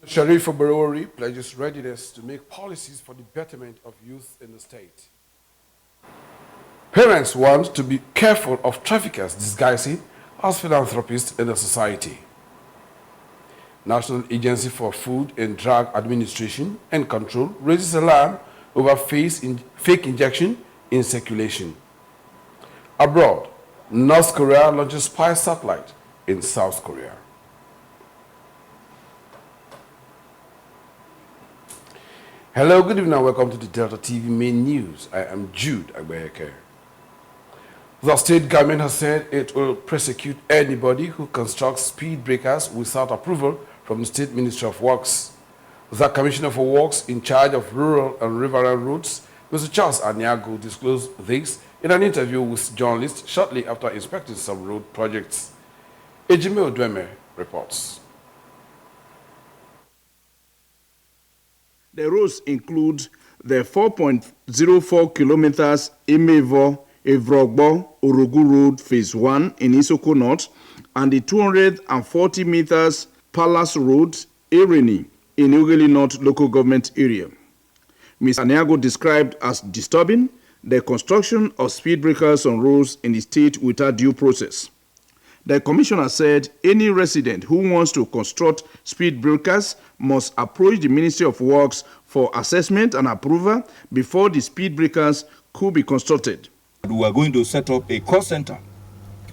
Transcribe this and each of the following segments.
Sharif Oborowori pledges readiness to make policies for the betterment of youth in the state. Parents want to be careful of traffickers disguising as philanthropists in the society. National Agency for Food and Drug Administration and Control raises alarm over fake injection in circulation. Abroad, North Korea launches spy satellite in South Korea. Hello, good evening and welcome to the Delta TV main news. I am Jude Agbeheke. The state government has said it will prosecute anybody who constructs speed breakers without approval from the State Ministry of Works. The Commissioner for Works in charge of rural and riverine roads, Mr. Charles Aniago, disclosed this in an interview with journalists shortly after inspecting some road projects. Ejime Odweme reports. The roads include the 4.04 kilometers Imevo-Evrogbo Orogu Road Phase 1 in Isoko North and the 240 meters Palace Road Erini in Ughelli North local government area. Ms. Aniago described as disturbing the construction of speed breakers on roads in the state without due process. The commissioner said any resident who wants to construct speed breakers must approach the Ministry of Works for assessment and approval before the speed breakers could be constructed. We are going to set up a call center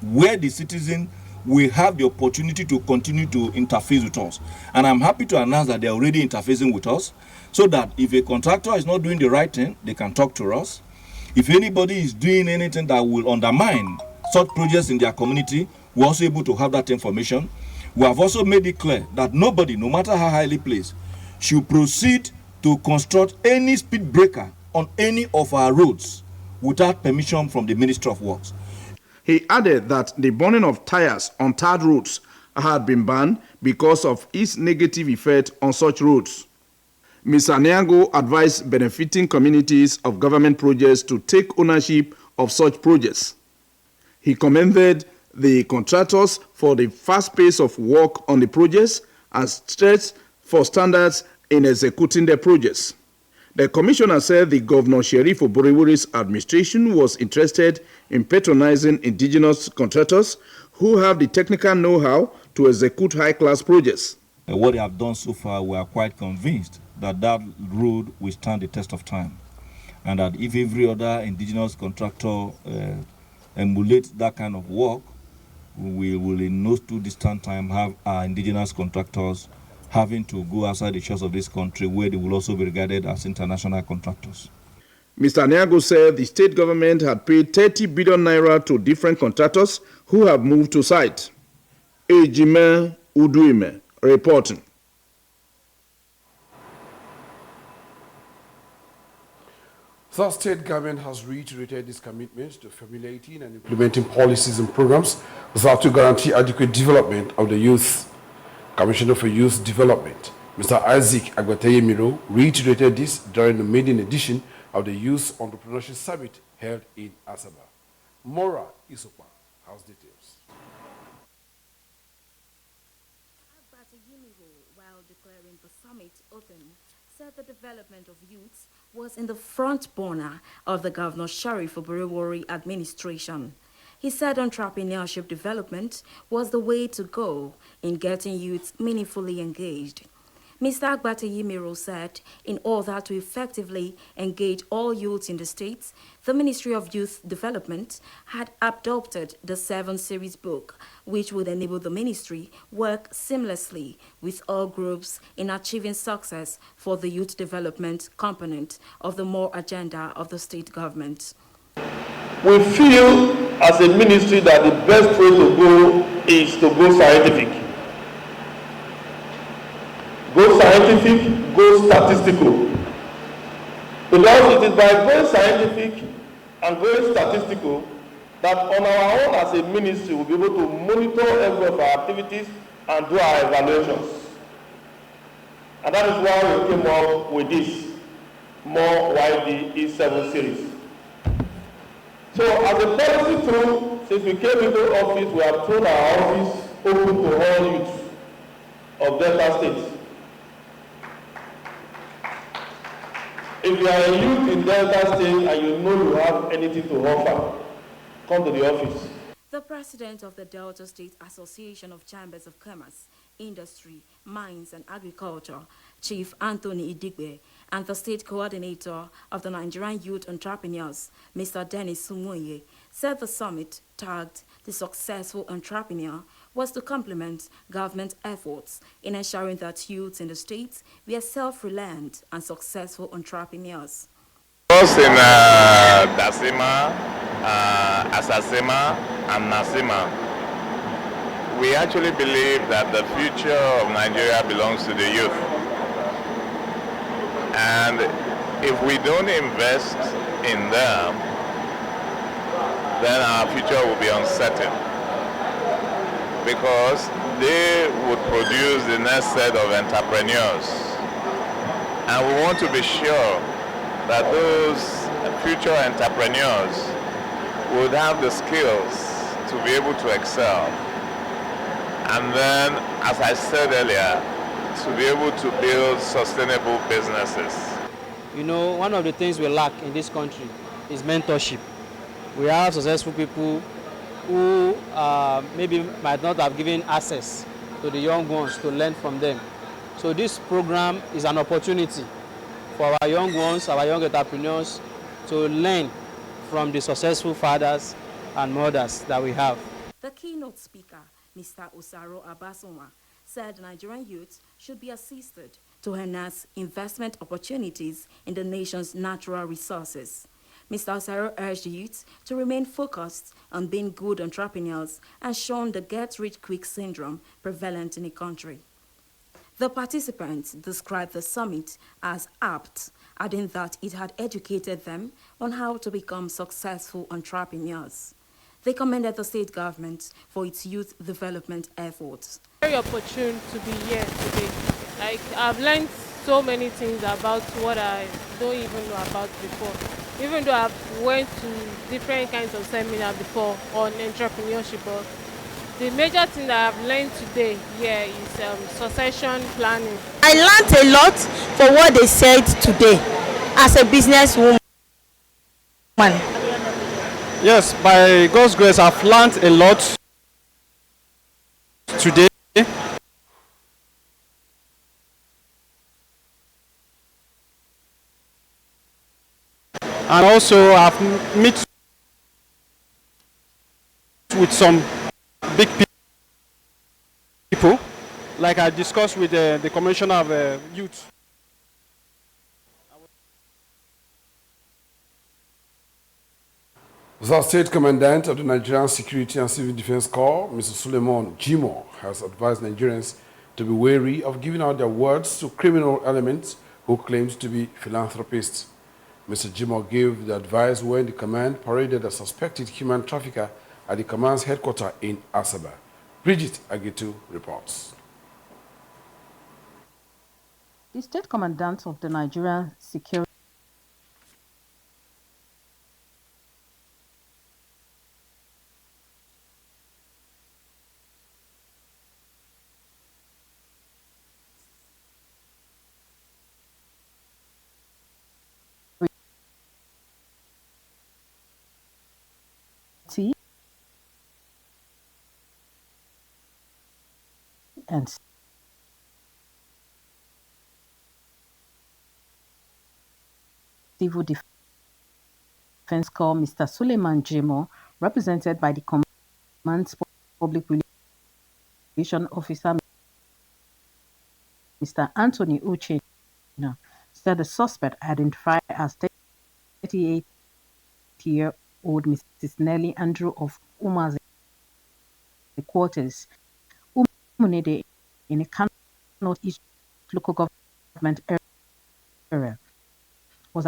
where the citizen will have the opportunity to continue to interface with us. And I'm happy to announce that they're already interfacing with us so that if a contractor is not doing the right thing, they can talk to us. If anybody is doing anything that will undermine such projects in their community, we're also able to have that information. We have also made it clear that nobody, no matter how highly placed, should proceed to construct any speed breaker on any of our roads without permission from the Ministry of Works. He added that the burning of tires on tarred roads had been banned because of its negative effect on such roads. Ms. Aniago advised benefiting communities of government projects to take ownership of such projects. He commended the contractors for the fast pace of work on the projects and stressed for standards in executing the projects. The commissioner said the Governor Sharif Oborowori's administration was interested in patronizing indigenous contractors who have the technical know-how to execute high-class projects. What they have done so far, we are quite convinced that that road will stand the test of time, and that if every other indigenous contractor emulates that kind of work, we will in no too distant time have our indigenous contractors having to go outside the shores of this country where they will also be regarded as international contractors. Mr. Aniago said the state government had paid 30 billion naira to different contractors who have moved to site. Ejime Uduime reporting. The state government has reiterated its commitment to formulating and implementing policies and programs that to guarantee adequate development of the youth. Commissioner for Youth Development, Mr. Isaac Agbateye-Miro, reiterated this during the maiden edition of the Youth Entrepreneurship Summit held in Asaba. Mora Isopa has details. Agbateye-Miro, while declaring the summit open, said the development of youths was in the front burner of the Governor Sharif Oborowori administration. He said entrepreneurship development was the way to go in getting youths meaningfully engaged. Mr. Agbateye-Miro said in order to effectively engage all youths in the states, the Ministry of Youth Development had adopted the 7 series book, which would enable the ministry work seamlessly with all groups in achieving success for the youth development component of the MORE agenda of the state government. We feel as a ministry that the best way to go is to go scientific. Go scientific, go statistical. Because it is by going scientific and going statistical that on our own as a ministry we'll be able to monitor every of our activities and do our evaluations. And that is why we came up with this MORE YD E7 series. So as a policy tool, since we came into office, we have thrown our office open to all youth of Delta State. If you are a youth in Delta State and you know you have anything to offer, come to the office. The president of the Delta State Association of Chambers of Commerce, Industry, Mines and Agriculture, Chief Anthony Idigbe, and the state coordinator of the Nigerian Youth Entrepreneurs, Mr. Dennis Sumoye, said the summit, tagged The Successful Entrepreneur, was to complement government efforts in ensuring that youths in the state were self-reliant and successful entrepreneurs. Both in Dasima, Asasima, and Nasima, we actually believe that the future of Nigeria belongs to the youth. And if we don't invest in them, then our future will be uncertain, because they would produce the next set of entrepreneurs. And we want to be sure that those future entrepreneurs would have the skills to be able to excel. And then, as I said earlier, to be able to build sustainable businesses. You know, one of the things we lack in this country is mentorship. We have successful people who maybe might not have given access to the young ones to learn from them. So this program is an opportunity for our young ones, our young entrepreneurs, to learn from the successful fathers and mothers that we have. The keynote speaker, Mr. Osaro Abasoma, said Nigerian youths should be assisted to enhance investment opportunities in the nation's natural resources. Mr. Osaro urged youths to remain focused on being good entrepreneurs and shun the get-rich-quick syndrome prevalent in the country. The participants described the summit as apt, adding that it had educated them on how to become successful entrepreneurs. They commended the state government for its youth development efforts. Very opportune to be here today. Like, I've learned so many things about what I don't even know about before. Even though I've went to different kinds of seminars before on entrepreneurship, but the major thing that I've learned today here is succession planning. I learned a lot for what they said today as a businesswoman. Yes, by God's grace, I've learned a lot today. And also I've met with some big people, like I discussed with the Commissioner of Youth. The State Commandant of the Nigerian Security and Civil Defense Corps, Mr. Suleiman Jimo, has advised Nigerians to be wary of giving out their words to criminal elements who claim to be philanthropists. Mr. Jimo gave the advice when the command paraded a suspected human trafficker at the command's headquarters in Asaba. Bridget Agitu reports. The State Commandant of the Nigerian Security and Civil Defense Corps, Mr. Suleiman Jimo, represented by the Command's Public Relations Officer, Mr. Anthony Uche, said the suspect, identified as 38-year-old Mrs. Nelly Andrew of Umaze quarters, Umunede, in a Kano Northeast local government area, was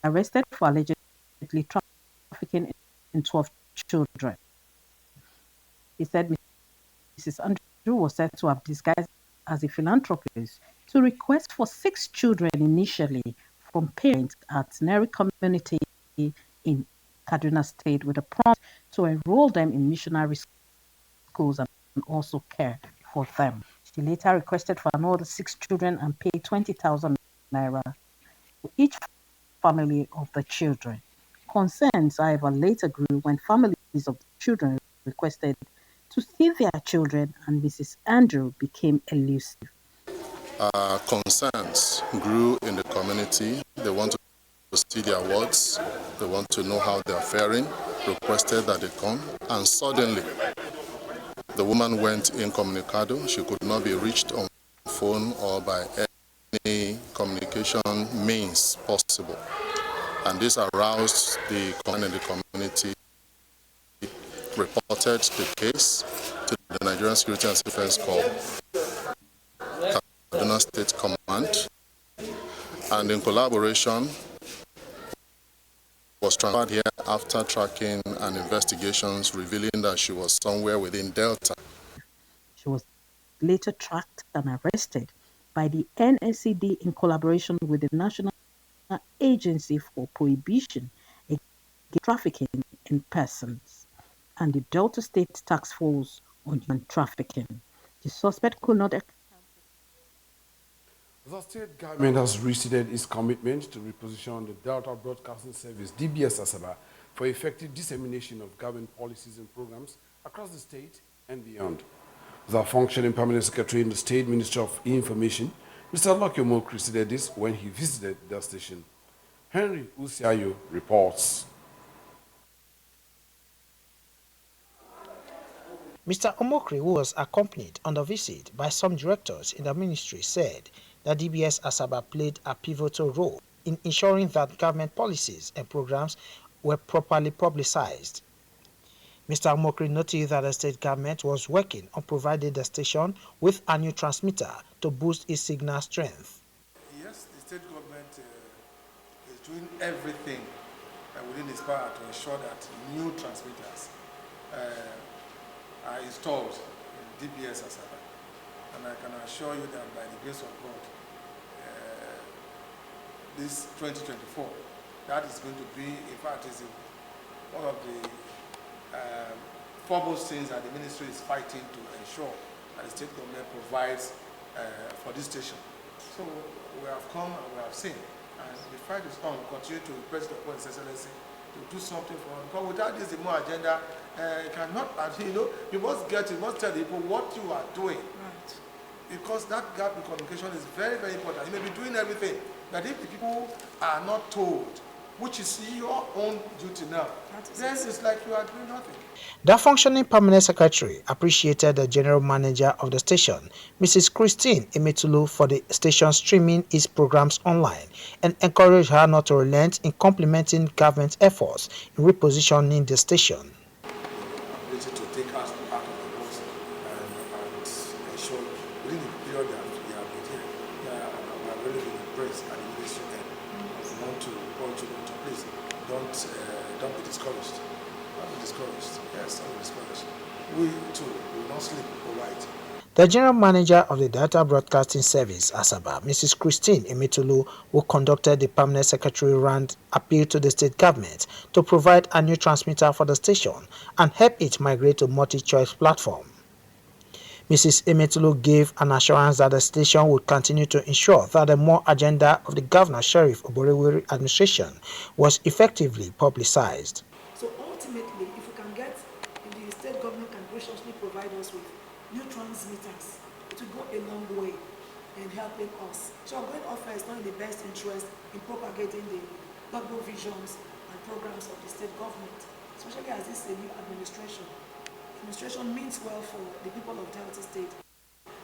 arrested for allegedly trafficking in 12 children. He said Mrs. Andrew was said to have disguised as a philanthropist to request for 6 children initially from parents at Neri community in Kaduna State with a promise to enroll them in missionary schools and also care for them. She later requested for another 6 children and paid 20,000 naira each family of the children. Concerns, however, later grew when families of the children requested to see their children, and Mrs. Andrew became elusive. Concerns grew in the community. They want to see their wards, they want to know how they are faring, requested that they come, and suddenly the woman went incommunicado. She could not be reached on phone or by any communication means possible. And this aroused the concern in the community, reported the case to the Nigerian Security and Defense Corps, Kaduna State Command, and in collaboration was transferred here after tracking and investigations revealing that she was somewhere within Delta. She was later tracked and arrested by the NSCD in collaboration with the National Agency for Prohibition Against Trafficking in Persons and the Delta State Task Force on Human Trafficking. The suspect could not. The state government has restated its commitment to reposition the Delta Broadcasting Service, DBS Asaba, for effective dissemination of government policies and programs across the state and beyond. The functioning permanent secretary in the State Ministry of Information, Mr. Lucky Omokri, said this when he visited the station. Henry Usiayo reports. Mr. Omokri, who was accompanied on the visit by some directors in the ministry, said that DBS Asaba played a pivotal role in ensuring that government policies and programs were properly publicized. Mr. Omokri noted that the state government was working on providing the station with a new transmitter to boost its signal strength. Yes, the state government is doing everything within its power to ensure that new transmitters are installed in DBS Asaba. And I can assure you that by the grace of God, this 2024, that is going to be, in fact, is one of the foremost things that the ministry is fighting to ensure that the state government provides for this station. So we have come and we have seen, and the fight is on. We continue to press the point, Excellency, to do something for us. Because without this, the more agenda, you cannot, you must get, you must tell people what you are doing. Right. Because that gap in communication is very, very important. You may be doing everything, but if the people are not told, which is your own duty now, then it's like you are doing nothing. The functioning permanent secretary appreciated the general manager of the station, Mrs. Christine Emetulu, for the station streaming its programs online and encouraged her not to relent in complementing government efforts in repositioning the station. Ability to take us out of the box and ensure within the period that we have been here, we have really been impressed at the ministry end. We want to urge you to please don't be discouraged. Don't be discouraged. Yes, don't be discouraged. We too will not sleep or white. The general manager of the Delta Broadcasting Service, Asaba, Mrs. Christine Emetulu, who conducted the permanent secretary round, appealed to the state government to provide a new transmitter for the station and help it migrate to multi-choice platform. Mrs. Emetulu gave an assurance that the station would continue to ensure that the more agenda of the Governor Sheriff Oborevwori administration was effectively publicized. So ultimately, if we can get, if the state government can graciously provide us with new transmitters, it will go a long way in helping us. So going offer is not in the best interest in propagating the double visions and programs of the state government, especially as this is a new administration. Administration means well for the people of Delta State.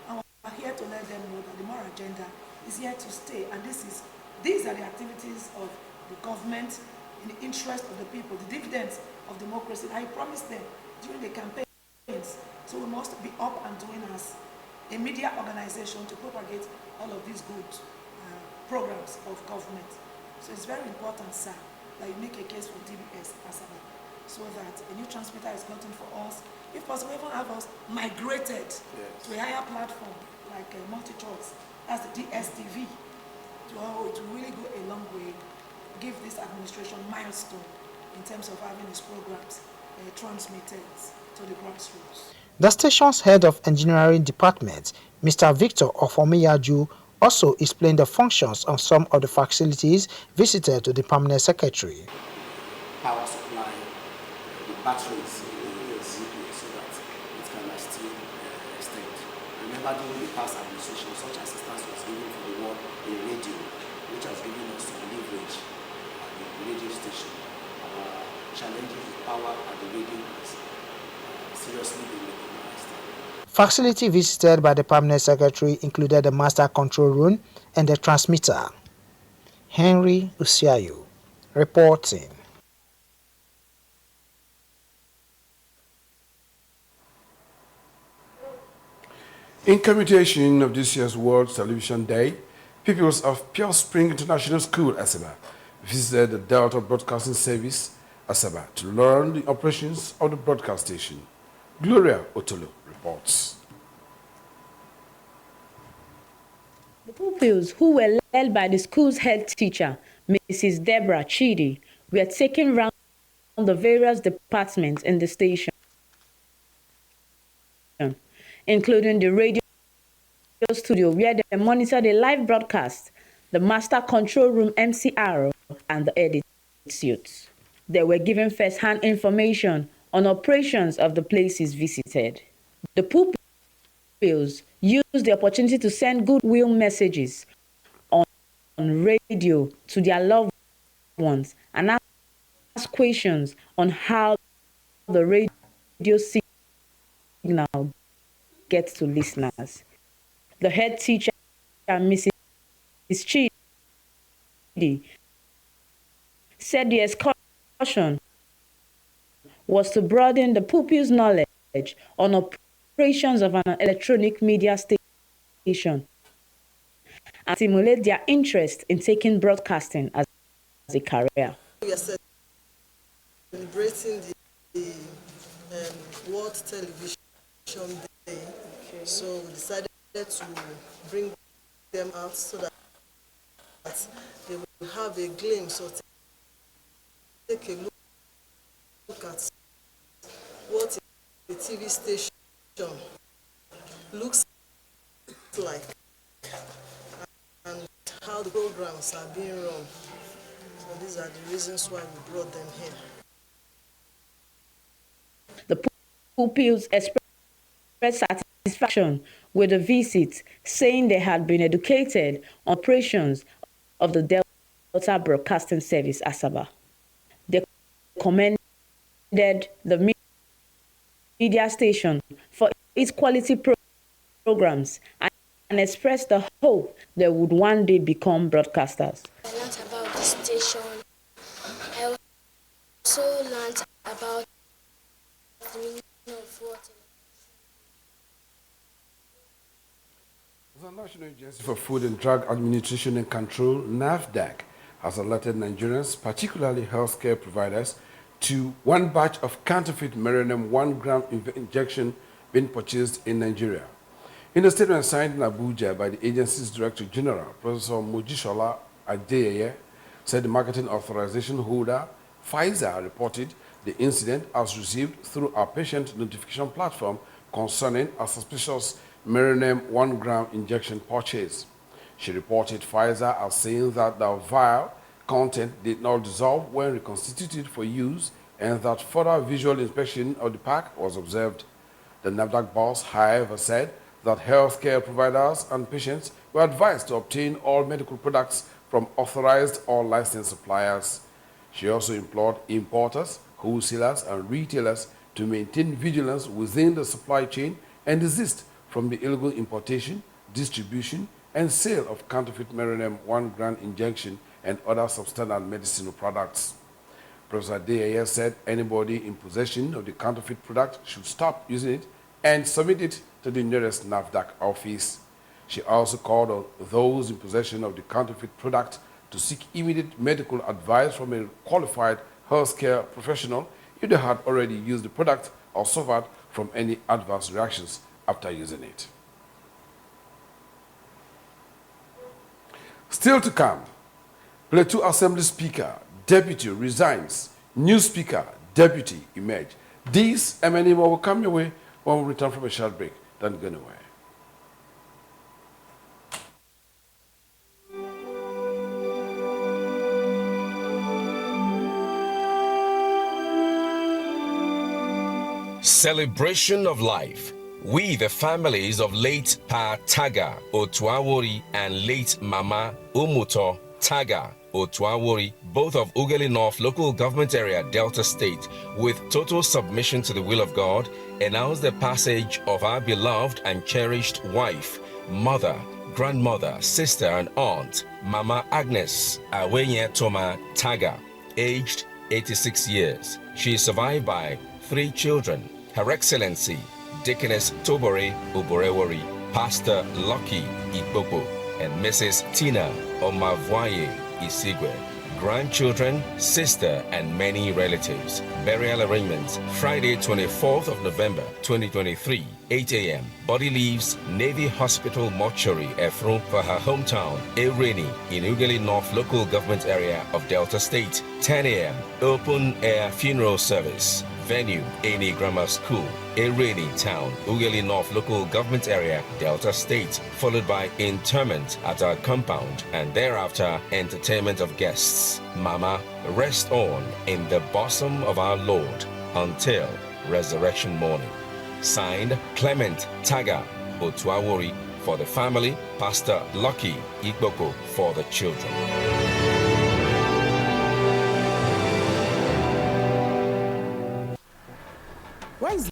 And we're here to let them know that the moral agenda is here to stay. And these are the activities of the government in the interest of the people, the dividends of democracy. I promised them during the campaigns. So we must be up and doing as a media organization to propagate all of these good programs of government. So it's very important, sir, that you make a case for DBS Asaba, so that a new transmitter is gotten for us. If possible, even have us migrated to a higher platform like multi-choice. That's the DSTV. To really go a long way, give this administration milestone in terms of having its programs transmitted to the grassroots. The station's head of engineering department, Mr. Victor Ofomiyaju, also explained the functions of some of the facilities visited to the permanent secretary. Power supply, the batteries in the ZPA so that it can still extend. Remember during the past administration, such assistance was given for the work in radio, which has given us some leverage at the radio station. Our challenges with power at the radio has seriously been recognized. Facility visited by the permanent secretary included the master control room and the transmitter. Henry Usiayu reporting. In commemoration of this year's World Television Day, pupils of Pure Spring International School, Asaba, visited the Delta Broadcasting Service, Asaba, to learn the operations of the broadcast station. Gloria Otolo reports. The pupils, who were led by the school's head teacher, Mrs. Deborah Chidi, were taken round the various departments in the station, including the radio studio where they monitor the live broadcast, the master control room MCR, and the edit suite. They were given first-hand information on operations of the places visited. The pupils used the opportunity to send goodwill messages on radio to their loved ones and ask questions on how the radio signal gets to listeners. The head teacher, Mrs. Chidi, said the excursion was to broaden the pupils' knowledge on operations of an electronic media station and stimulate their interest in taking broadcasting as a career. We are celebrating the World Television Day, so we decided to bring them out so that they will have a glimpse or take a look at what a TV station looks like and how the programs are being run. So these are the reasons why we brought them here. The pupils expressed satisfaction with the visit, saying they had been educated on operations of the Delta Broadcasting Service, Asaba. They commended the media station for its quality programs and expressed the hope they would one day become broadcasters. I learned about the station. I also learned about the meaning of water. The National Agency for Food and Drug Administration and Control, NAFDAC, has alerted Nigerians, particularly healthcare providers, to one batch of counterfeit Marinum 1 gram injection being purchased in Nigeria. In a statement signed in Abuja by the agency's Director General, Professor Mojishola Adeyeye, said the marketing authorization holder, Pfizer, reported the incident as received through our patient notification platform concerning a suspicious Marinum 1 gram injection purchase. She reported Pfizer as saying that the vial content did not dissolve when reconstituted for use and that further visual inspection of the pack was observed. The NAFDAC boss, however, said that healthcare providers and patients were advised to obtain all medical products from authorized or licensed suppliers. She also implored importers, wholesalers, and retailers to maintain vigilance within the supply chain and desist from the illegal importation, distribution, and sale of counterfeit Marinum 1 gram injection and other substandard medicinal products. Professor Adeyeye said anybody in possession of the counterfeit product should stop using it and submit it to the nearest NAFDAC office. She also called on those in possession of the counterfeit product to seek immediate medical advice from a qualified healthcare professional if they had already used the product or suffered from any adverse reactions after using it. Still to come, Plateau Assembly Speaker, Deputy resigns, new Speaker, Deputy emerge. These and many more will come your way when we return from a short break. Don't go anywhere. celebration of life. We, the families of late Pa Taga Otuawori and late Mama Umuto Taga Otuawori, both of Ughelli North Local Government Area, Delta State, with total submission to the will of God, announce the passage of our beloved and cherished wife, mother, grandmother, sister, and aunt, Mama Agnes Awenye Toma Taga, aged 86 years. She is survived by 3 children, Her Excellency Deaconess Tobore Oborewori, Pastor Lucky Ikpopo, and Mrs. Tina Omavoye Isigwe. Grandchildren, sister, and many relatives. Burial arrangements, Friday 24th of November 2023, 8 a.m. Body leaves Navy Hospital Mortuary, Efru, for her hometown, Ereni, in Ughelli North Local Government Area of Delta State. 10 a.m. Open air funeral service. Venue, Eni Grammar School, Ereni Town, Ughelli North Local Government Area, Delta State, followed by interment at our compound, and thereafter entertainment of guests. Mama, rest on in the bosom of our Lord until resurrection morning. Signed, Clement Taga Otuawori for the family, Pastor Lucky Ikboko for the children. Where is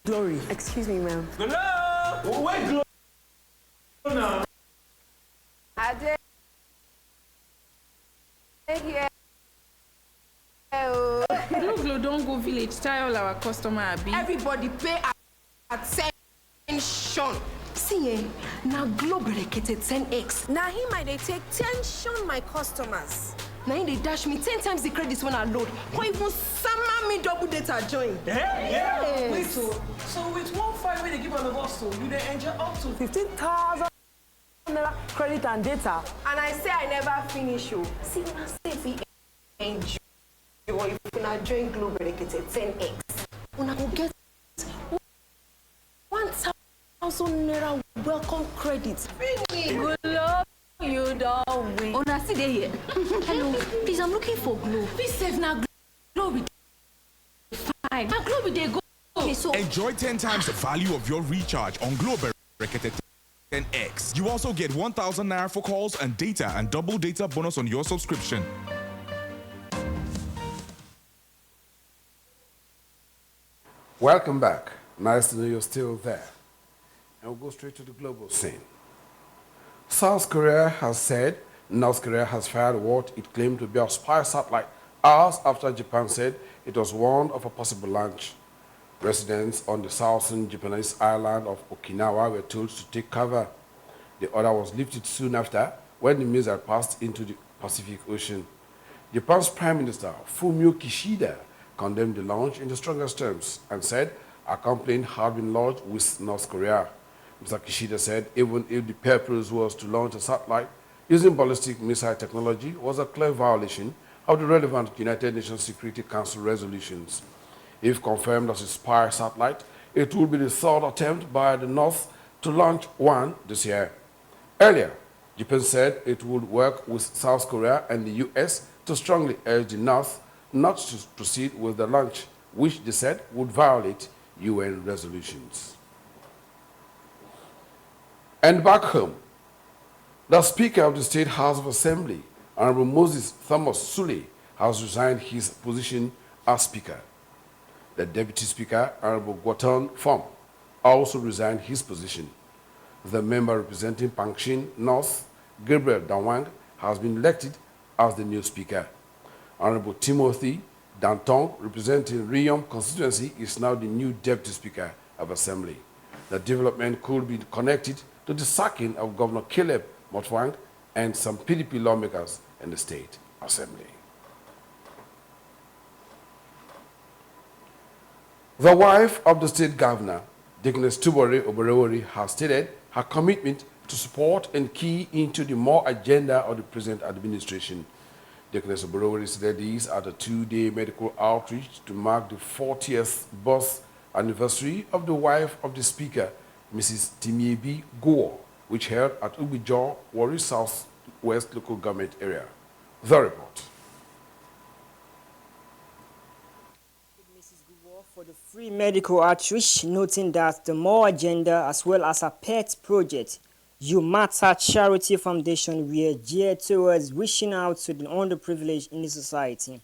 Glory? Excuse me, ma'am. Hello? Where Glory now? Ade. Here. Glo don't go village. Tell all our customer abi. Everybody pay attention. See, now Glo berekete 10x. Now he might they take tension my customers. Now they dash me 10 times the credits when I load. Or even summer me double data join. Yeah. Wait, so with 1.5 when they give all of us, so you they enjoy up to 15,000 credit and data. And I say I never finish you. See, now say if we enjoy, if you not join Glo berekete 10x, when I go get 1,000 naira welcome credits. Finish. Good luck. You don't win. Oh, now see they here. Hello, please, I'm looking for Glo. Please save now Glo. Fine. Now Glo they go. Okay, so enjoy 10 times the value of your recharge on Glo berekete 10x. You also get 1,000 naira for calls and data and double data bonus on your subscription. Welcome back. Nice to know you're still there. And we'll go straight to the global scene. South Korea has said North Korea has fired what it claimed to be a spy satellite hours after Japan said it was warned of a possible launch. Residents on the southern Japanese island of Okinawa were told to take cover. The order was lifted soon after when the missile passed into the Pacific Ocean. Japan's Prime Minister Fumio Kishida condemned the launch in the strongest terms and said a complaint had been lodged with North Korea. Mr. Kishida said even if the purpose was to launch a satellite using ballistic missile technology was a clear violation of the relevant United Nations Security Council resolutions. If confirmed as a spy satellite, it would be the third attempt by the North to launch one this year. Earlier, Japan said it would work with South Korea and the US to strongly urge the North not to proceed with the launch, which they said would violate UN resolutions. And back home, the Speaker of the State House of Assembly, Honorable Moses Thomas Sule, has resigned his position as Speaker. The Deputy Speaker, Honorable Guaton Fom, also resigned his position. The member representing Pangshin North, Gabriel Dawang, has been elected as the new Speaker. Honorable Timothy Danton, representing Riyom constituency, is now the new Deputy Speaker of Assembly. The development could be connected to the sacking of Governor Caleb Motwang and some PDP lawmakers in the State Assembly. The wife of the state governor, Deaconess Tobore Oborewori, has stated her commitment to support and key into the more agenda of the present administration. Deaconess Oborewori said these at a 2-day medical outreach to mark the 40th birth anniversary of the wife of the Speaker, Mrs. Timiebi Goor, which held at Ubijo, Warri South West Local Government Area. The report. Mrs. Goor for the free medical outreach, noting that the More Agenda as well as a pet project, You Matter Charity Foundation, were geared towards reaching out to the underprivileged in the society.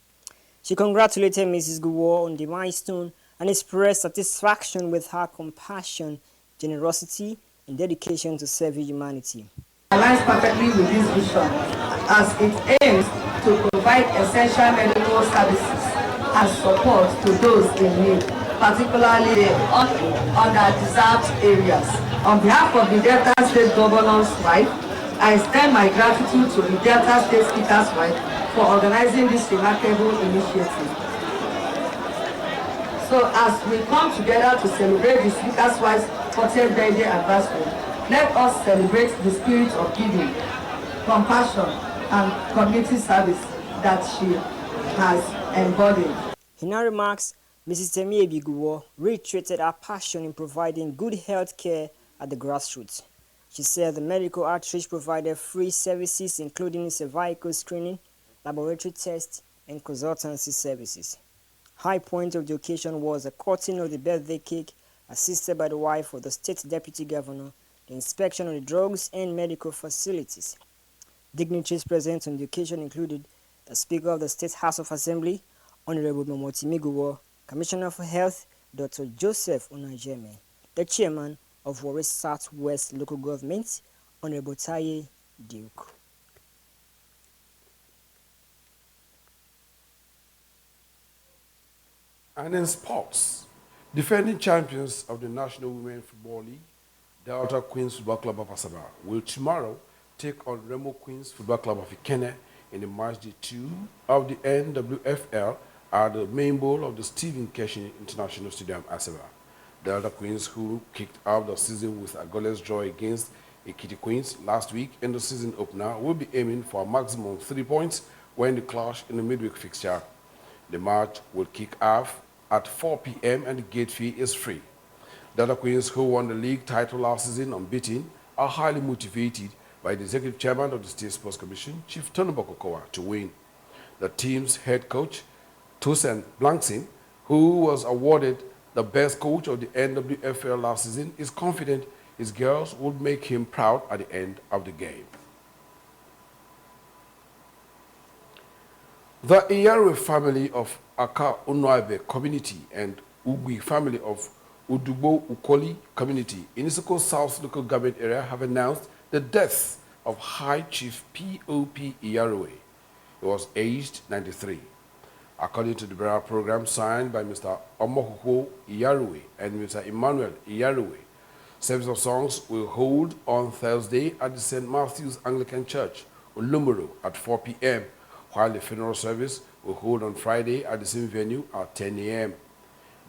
She congratulated Mrs. Guo on the milestone and expressed satisfaction with her compassion, generosity, and dedication to serving humanity. Aligns perfectly with this vision as it aims to provide essential medical services and support to those in need, particularly the underdeserved areas. On behalf of the Delta State Governor's wife, I extend my gratitude to the Delta State Speaker's wife for organizing this remarkable initiative. So as we come together to celebrate the Speaker's wife's 40th birthday anniversary, let us celebrate the spirit of giving, compassion, and community service that she has embodied. In her remarks, Mrs. Temiebi Guo reiterated her passion in providing good health care at the grassroots. She said the medical outreach provided free services including cervical screening, laboratory tests, and consultancy services. High point of the occasion was the cutting of the birthday cake, assisted by the wife of the state deputy governor, the inspection of the drugs and medical facilities. Dignitaries present on the occasion included the Speaker of the State House of Assembly, Honorable Momotimi Guo, Commissioner for Health, Dr. Joseph Onajeme, the Chairman of Warri Southwest Local Government, Honorable Taye Duke. And in sports, defending champions of the National Women Football League, Delta Queens Football Club of Asaba, will tomorrow take on Remo Queens Football Club of Ikenne in the Match Day 2 of the NWFL at the main bowl of the Stephen Keshi International Stadium, Asaba. Delta Queens, who kicked off the season with a goalless draw against Ekiti Queens last week in the season opener, will be aiming for a maximum 3 points when they clash in the midweek fixture. The match will kick off at 4 p.m. and the gate fee is free. Delta Queens, who won the league title last season unbeaten, are highly motivated by the executive chairman of the State Sports Commission, Chief Tonobo Kokowa, to win. The team's head coach, Tosin Blanksin, who was awarded the best coach of the NWFL last season, is confident his girls would make him proud at the end of the game. The Iyarwe family of Aka Unoabe community and Ugwi family of Udugbo Ukoli community in Isoko South local government area have announced the death of High Chief P.O.P. Iyarwe. He was aged 93. According to the burial program signed by Mr. Omohuho Iyarwe and Mr. Emmanuel Iyarwe, service of songs will hold on Thursday at the St. Matthew's Anglican Church, Olumoro, at 4 p.m., while the funeral service will hold on Friday at the same venue at 10 a.m.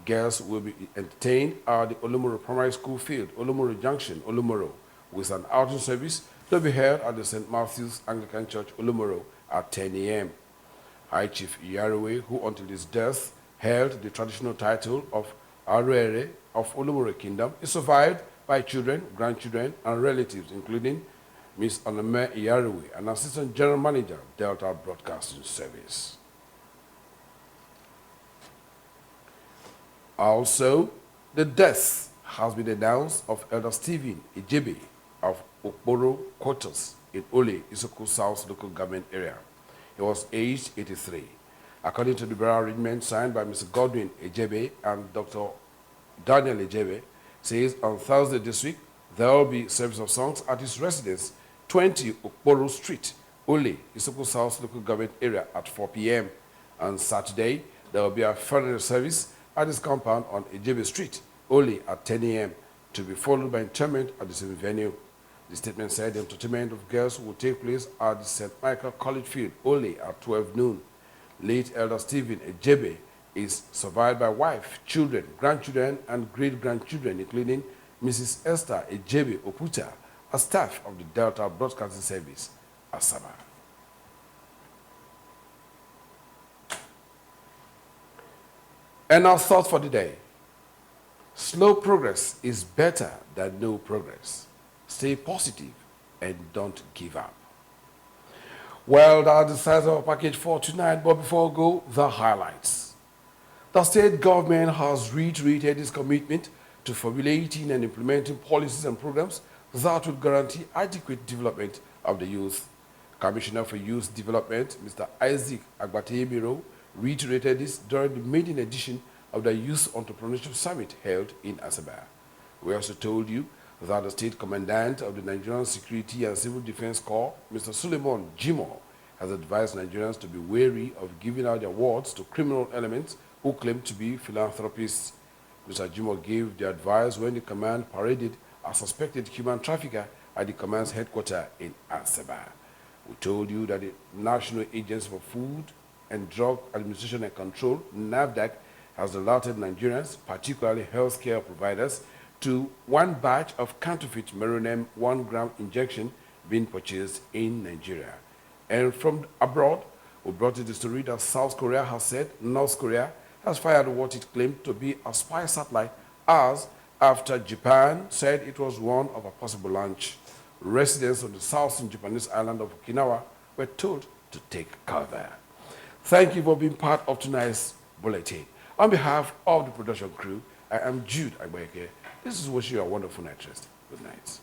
Girls will be entertained at the Olumoro Primary School field, Olumoro Junction, Olumoro, with an outing service to be held at the St. Matthew's Anglican Church, Olumoro, at 10 a.m. High Chief Iyarwe, who until his death held the traditional title of Arere of Olumoro Kingdom, is survived by children, grandchildren, and relatives, including Ms. Onome Iyarwe, an Assistant General Manager, Delta Broadcasting Service. Also, the death has been announced of Elder Stephen Ejebe of Okporo Quarters in Ole, Isoko South local government area. He was aged 83. According to the burial arrangement signed by Mr. Godwin Ejebe and Dr. Daniel Ejebe, says on Thursday this week, there will be service of songs at his residence, 20 Okporo Street, Ole, Isoko South local government area at 4 p.m. On Saturday, there will be a funeral service at his compound on Ejebe Street, Ole, at 10 a.m., to be followed by interment at the same venue. The statement said the entertainment of girls will take place at the St. Michael College Field, Ole, at 12 noon. Late Elder Stephen Ejebe is survived by wife, children, grandchildren, and great-grandchildren, including Mrs. Esther Ejebe Oputa, a staff of the Delta Broadcasting Service, Asaba. And our thought for the day: slow progress is better than no progress. Stay positive and don't give up. Well, that's the size of our package for tonight, but before we go, the highlights. The state government has reiterated its commitment to formulating and implementing policies and programs that would guarantee adequate development of the youth. Commissioner for Youth Development, Mr. Isaac Agbatebiro, reiterated this during the maiden edition of the Youth Entrepreneurship Summit held in Asaba. We also told you that the State Commandant of the Nigerian Security and Civil Defense Corps, Mr. Suleiman Jimo, has advised Nigerians to be wary of giving out awards to criminal elements who claim to be philanthropists. Mr. Jimo gave the advice when the command paraded a suspected human trafficker at the command's headquarters in Asaba. We told you that the National Agency for Food and Drug Administration and Control, NAFDAC, has alerted Nigerians, particularly healthcare providers, to one batch of counterfeit Meronem 1-gram injection being purchased in Nigeria. And from abroad, we brought you the story that South Korea has said North Korea has fired what it claimed to be a spy satellite as after Japan said it was one of a possible launch. Residents of the southern Japanese island of Okinawa were told to take cover. Thank you for being part of tonight's bulletin. On behalf of the production crew, I am Jude Agbayeke. This is wishing you a wonderful night rest. Good night.